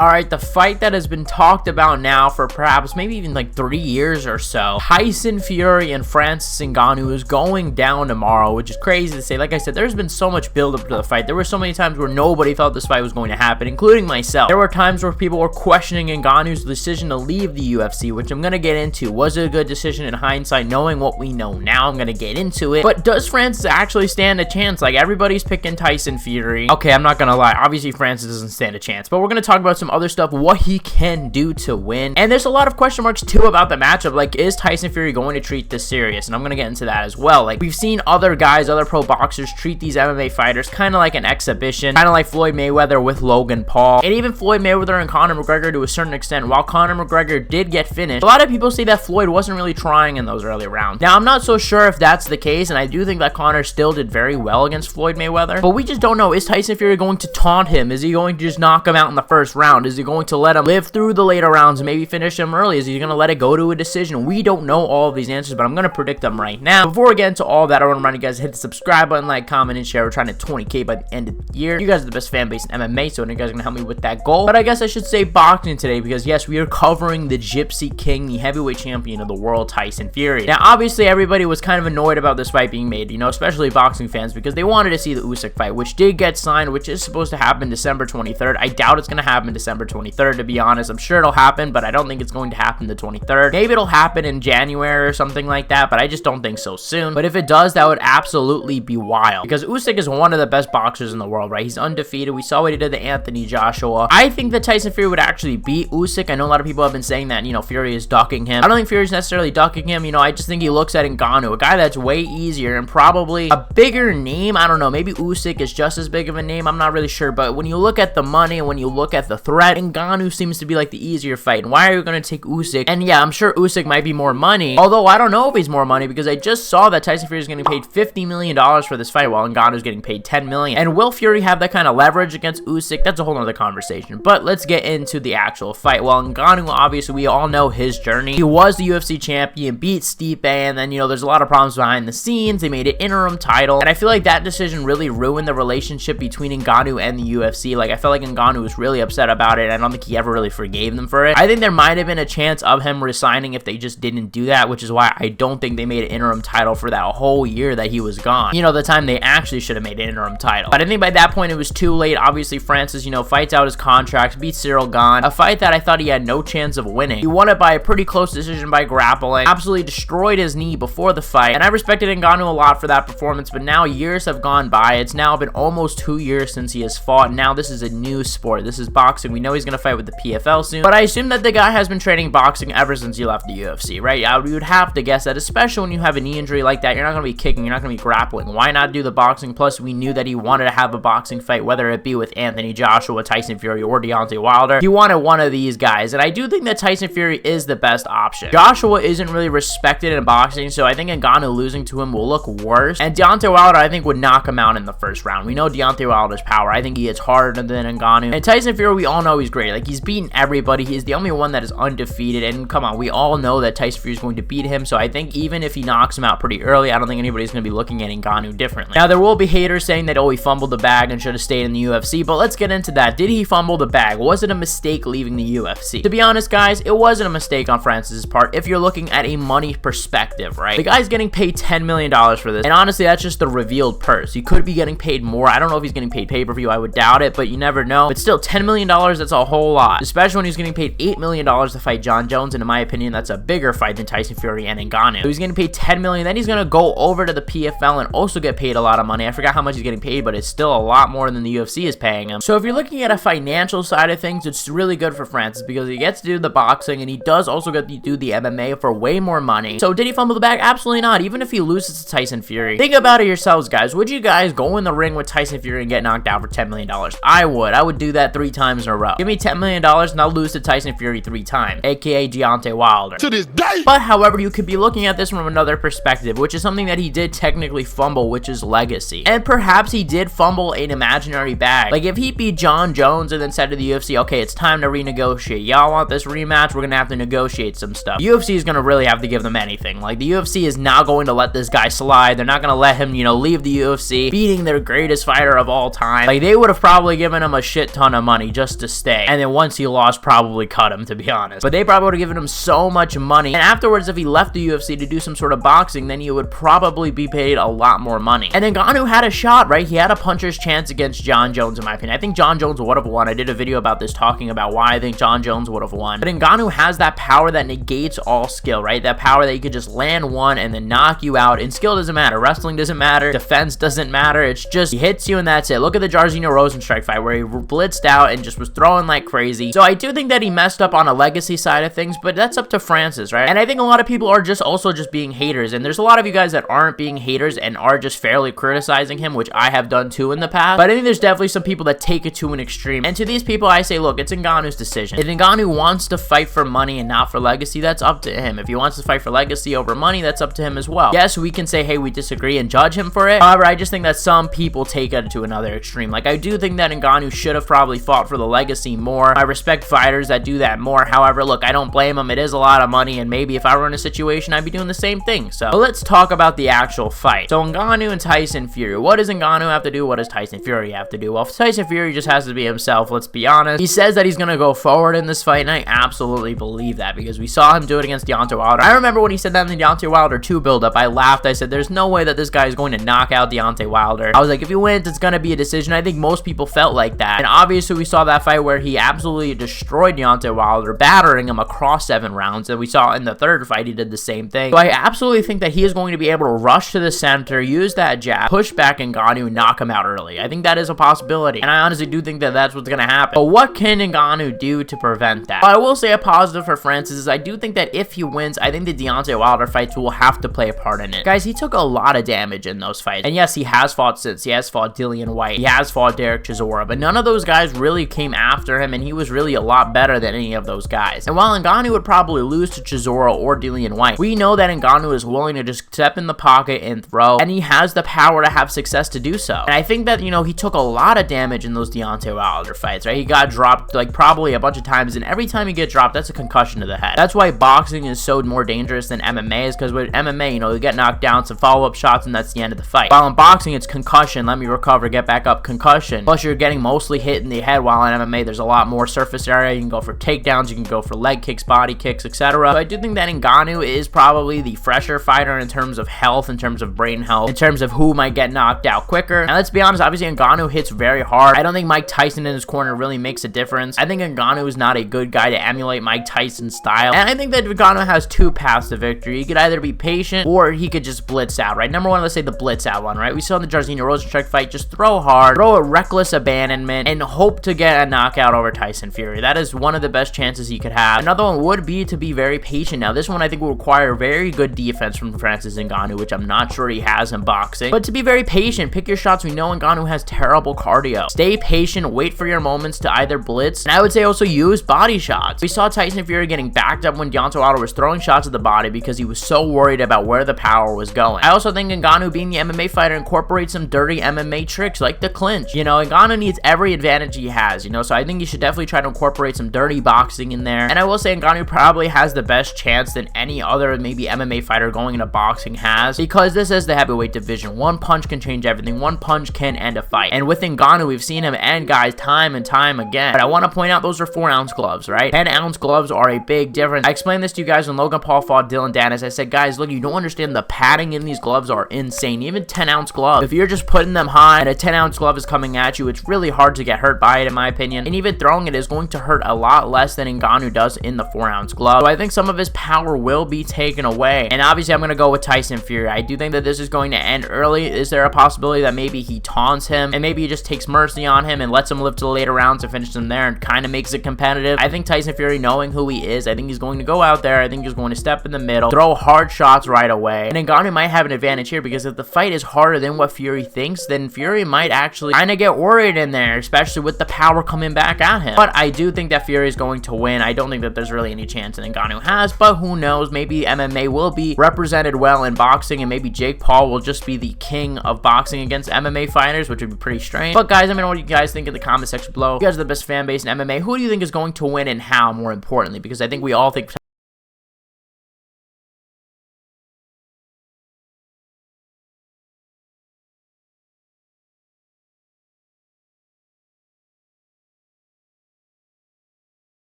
Alright, the fight that has been talked about now for perhaps maybe even like 3 years or so. Tyson Fury and Francis Ngannou is going down tomorrow, which is crazy to say. Like I said, there's been so much build-up to the fight. There were so many times where nobody thought this fight was going to happen, including myself. There were times where people were questioning Ngannou's decision to leave the UFC, which I'm going to get into. Was it a good decision in hindsight, knowing what we know now? I'm going to get into it. But does Francis actually stand a chance? Like, everybody's picking Tyson Fury. Okay, I'm not going to lie. Obviously, Francis doesn't stand a chance. But we're going to talk about some other stuff, what he can do to win. And there's a lot of question marks too about the matchup. Like, is Tyson Fury going to treat this serious? And I'm going to get into that as well. Like, we've seen other guys, other pro boxers treat these MMA fighters kind of like an exhibition, kind of like Floyd Mayweather with Logan Paul, and even Floyd Mayweather and Conor McGregor to a certain extent. While Conor McGregor did get finished, a lot of people say that Floyd wasn't really trying in those early rounds. Now, I'm not so sure if that's the case, and I do think that Conor still did very well against Floyd Mayweather, but we just don't know. Is Tyson Fury going to taunt him? Is he going to just knock him out in the first round? Is he going to let him live through the later rounds and maybe finish him early? Is he going to let it go to a decision? We don't know all of these answers, but I'm going to predict them right now. Before we get into all that, I want to remind you guys to hit the subscribe button, like, comment, and share. We're trying to 20K by the end of the year. You guys are the best fan base in MMA, so you guys are going to help me with that goal. But I guess I should say boxing today, because yes, we are covering the Gypsy King, the heavyweight champion of the world, Tyson Fury. Now, obviously, everybody was kind of annoyed about this fight being made, especially boxing fans, because they wanted to see the Usyk fight, which did get signed, which is supposed to happen December 23rd. I doubt it's going to happen December 23rd, to be honest. I'm sure it'll happen, but I don't think it's going to happen the 23rd. Maybe it'll happen in January or something like that, but I just don't think so soon. But if it does, that would absolutely be wild, because Usyk is one of the best boxers in the world, right? He's undefeated. We saw what he did to Anthony Joshua. I think that Tyson Fury would actually beat Usyk. I know a lot of people have been saying that, Fury is ducking him. I don't think Fury's necessarily ducking him. I just think he looks at Ngannou, a guy that's way easier and probably a bigger name. I don't know. Maybe Usyk is just as big of a name. I'm not really sure. But when you look at the money and when you look at the threat, Ngannou seems to be like the easier fight. And why are you going to take Usyk? And yeah, I'm sure Usyk might be more money. Although I don't know if he's more money, because I just saw that Tyson Fury is getting paid $50 million for this fight, while Ngannou's getting paid $10 million. And will Fury have that kind of leverage against Usyk? That's a whole other conversation. But let's get into the actual fight. Well, Ngannou, obviously, we all know his journey. He was the UFC champion, beat Stipe, and then, there's a lot of problems behind the scenes. They made it interim title, and I feel like that decision really ruined the relationship between Ngannou and the UFC. Like, I felt like Ngannou was really upset about it. I don't think he ever really forgave them for it. I think there might have been a chance of him resigning if they just didn't do that, which is why I don't think they made an interim title for that whole year that he was gone. The time they actually should have made an interim title. But I think by that point, it was too late. Obviously, Francis, fights out his contract, beats Cyril Gane, a fight that I thought he had no chance of winning. He won it by a pretty close decision by grappling, absolutely destroyed his knee before the fight, and I respected Ngannou a lot for that performance, but now years have gone by. It's now been almost 2 years since he has fought. Now this is a new sport. This is boxing. We know he's going to fight with the PFL soon, but I assume that the guy has been training boxing ever since he left the UFC, right? Yeah, we would have to guess that, especially when you have a knee injury like that. You're not going to be kicking, you're not going to be grappling. Why not do the boxing? Plus, we knew that he wanted to have a boxing fight, whether it be with Anthony Joshua, Tyson Fury, or Deontay Wilder. He wanted one of these guys, and I do think that Tyson Fury is the best option. Joshua isn't really respected in boxing, so I think Ngannou losing to him will look worse, and Deontay Wilder, I think, would knock him out in the first round. We know Deontay Wilder's power. I think he hits harder than Ngannou, and Tyson Fury, we all know he's great. Like, he's beaten everybody. He's the only one that is undefeated, and come on, we all know that Tyson Fury is going to beat him, so I think even if he knocks him out pretty early, I don't think anybody's going to be looking at Ngannou differently. Now, there will be haters saying that, oh, he fumbled the bag and should have stayed in the UFC, but let's get into that. Did he fumble the bag? Was it a mistake leaving the UFC? To be honest, guys, it wasn't a mistake on Francis's part if you're looking at a money perspective, right? The guy's getting paid $10 million for this, and honestly, that's just the revealed purse. He could be getting paid more. I don't know if he's getting paid pay-per-view. I would doubt it, but you never know. But still, $10 million, that's a whole lot, especially when he's getting paid $8 million to fight Jon Jones, and in my opinion, that's a bigger fight than Tyson Fury and Ngannou. So he's getting paid $10 million, then he's going to go over to the PFL and also get paid a lot of money. I forgot how much he's getting paid, but it's still a lot more than the UFC is paying him. So if you're looking at a financial side of things, it's really good for Francis, because he gets to do the boxing, and he does also get to do the MMA for way more money. So did he fumble the bag? Absolutely not. Even if he loses to Tyson Fury, think about it yourselves, guys. Would you guys go in the ring with Tyson Fury and get knocked out for $10 million? I would do that 3 times in a row. Give me $10 million and I'll lose to Tyson Fury 3 times, aka Deontay Wilder, to this day. But however, you could be looking at this from another perspective, which is something that he did technically fumble, which is legacy. And perhaps he did fumble an imaginary bag. Like, if he beat Jon Jones and then said to the UFC, okay, it's time to renegotiate. Y'all want this rematch? We're gonna have to negotiate some stuff. UFC is gonna really have to give them anything. Like, the UFC is not going to let this guy slide. They're not gonna let him, leave the UFC, beating their greatest fighter of all time. Like, they would have probably given him a shit ton of money just to to stay. And then once he lost, probably cut him, to be honest. But they probably would have given him so much money. And afterwards, if he left the UFC to do some sort of boxing, then he would probably be paid a lot more money. And then Ngannou had a shot, right? He had a puncher's chance against Jon Jones, in my opinion. I think Jon Jones would have won. I did a video about this talking about why I think Jon Jones would have won. But Ngannou has that power that negates all skill, right? That power that you could just land one and then knock you out. And skill doesn't matter. Wrestling doesn't matter. Defense doesn't matter. It's just he hits you and that's it. Look at the Jairzinho Rozenstruik fight where he blitzed out and just was throwing like crazy. So I do think that he messed up on a legacy side of things, but that's up to Francis, right? And I think a lot of people are just also just being haters. And there's a lot of you guys that aren't being haters and are just fairly criticizing him, which I have done too in the past. But I think there's definitely some people that take it to an extreme. And to these people, I say, look, it's Ngannou's decision. If Ngannou wants to fight for money and not for legacy, that's up to him. If he wants to fight for legacy over money, that's up to him as well. Yes, we can say, hey, we disagree and judge him for it. However, I just think that some people take it to another extreme. Like, I do think that Ngannou should have probably fought for the legacy more. I respect fighters that do that more. However, look, I don't blame him. It is a lot of money, and maybe if I were in a situation, I'd be doing the same thing. So, but let's talk about the actual fight. So, Ngannou and Tyson Fury. What does Ngannou have to do? What does Tyson Fury have to do? Well, Tyson Fury just has to be himself, let's be honest. He says that he's going to go forward in this fight, and I absolutely believe that because we saw him do it against Deontay Wilder. I remember when he said that in the Deontay Wilder 2 build-up, I laughed. I said, there's no way that this guy is going to knock out Deontay Wilder. I was like, if he wins, it's going to be a decision. I think most people felt like that. And obviously, we saw that fight where he absolutely destroyed Deontay Wilder, battering him across 7 rounds. And we saw in the 3rd fight, he did the same thing. So I absolutely think that he is going to be able to rush to the center, use that jab, push back Ngannou, and knock him out early. I think that is a possibility. And I honestly do think that that's what's going to happen. But what can Ngannou do to prevent that? Well, I will say a positive for Francis is I do think that if he wins, I think the Deontay Wilder fights will have to play a part in it. Guys, he took a lot of damage in those fights. And yes, he has fought since. He has fought Dillian Whyte. He has fought Derek Chisora. But none of those guys really came after him, and he was really a lot better than any of those guys. And while Ngannou would probably lose to Chisora or Dillian Whyte, we know that Ngannou is willing to just step in the pocket and throw, and he has the power to have success to do so. And I think that, you know, he took a lot of damage in those Deontay Wilder fights, right? He got dropped, like, probably a bunch of times, and every time you get dropped, that's a concussion to the head. That's why boxing is so more dangerous than MMA is, because with MMA, you know, you get knocked down, some follow-up shots, and that's the end of the fight. While in boxing, it's concussion, let me recover, get back up, concussion. Plus, you're getting mostly hit in the head, while in MMA, there's a lot more surface area. You can go for takedowns, you can go for leg kicks, body kicks, etc. So I do think that Ngannou is probably the fresher fighter in terms of health, in terms of brain health, in terms of who might get knocked out quicker. And let's be honest, obviously Ngannou hits very hard. I don't think Mike Tyson in his corner really makes a difference. I think Ngannou is not a good guy to emulate Mike Tyson's style. And I think that Ngannou has 2 paths to victory. He could either be patient or he could just blitz out, right? Number one, let's say the blitz out one, right? We saw in the Jairzinho Rozenstruik fight, just throw hard, throw a reckless abandonment, and hope to get a knockout over Tyson Fury. That is one of the best chances he could have. Another one would be to be very patient. Now, this one I think will require very good defense from Francis Ngannou, which I'm not sure he has in boxing. But to be very patient, pick your shots. We know Ngannou has terrible cardio. Stay patient, wait for your moments to either blitz, and I would say also use body shots. We saw Tyson Fury getting backed up when Deontay Wilder was throwing shots at the body because he was so worried about where the power was going. I also think Ngannou, being the MMA fighter, incorporates some dirty MMA tricks like the clinch. You know, Ngannou needs every advantage he has, you know, so I think you should definitely try to incorporate some dirty boxing in there. And I will say Ngannou probably has the best chance than any other maybe MMA fighter going into boxing has, because this is the heavyweight division. One punch can change everything. One punch can end a fight. And with Ngannou, we've seen him end guys time and time again. But I want to point out those are 4-ounce gloves, right? 10-ounce gloves are a big difference. I explained this to you guys when Logan Paul fought Dylan Dennis. I said, guys, look, you don't understand, the padding in these gloves are insane. Even 10-ounce gloves, if you're just putting them high and a 10-ounce glove is coming at you, it's really hard to get hurt by it, in my opinion. And even throwing it is going to hurt a lot less than Ngannou does in the 4-ounce glove. So I think some of his power will be taken away. And obviously, I'm going to go with Tyson Fury. I do think that this is going to end early. Is there a possibility that maybe he taunts him and maybe he just takes mercy on him and lets him live to the later rounds and finish him there and kind of makes it competitive? I think Tyson Fury, knowing who he is, I think he's going to go out there. I think he's going to step in the middle, throw hard shots right away. And Ngannou might have an advantage here because if the fight is harder than what Fury thinks, then Fury might actually kind of get worried in there, especially with the power coming back at him. But I do think that Fury is going to win. I don't think that there's really any chance that Ngannou has, but who knows? Maybe MMA will be represented well in boxing, and maybe Jake Paul will just be the king of boxing against MMA fighters, which would be pretty strange. But guys, let me know what you guys think in the comment section below. You guys are the best fan base in MMA. Who do you think is going to win and how, more importantly? Because I think we all think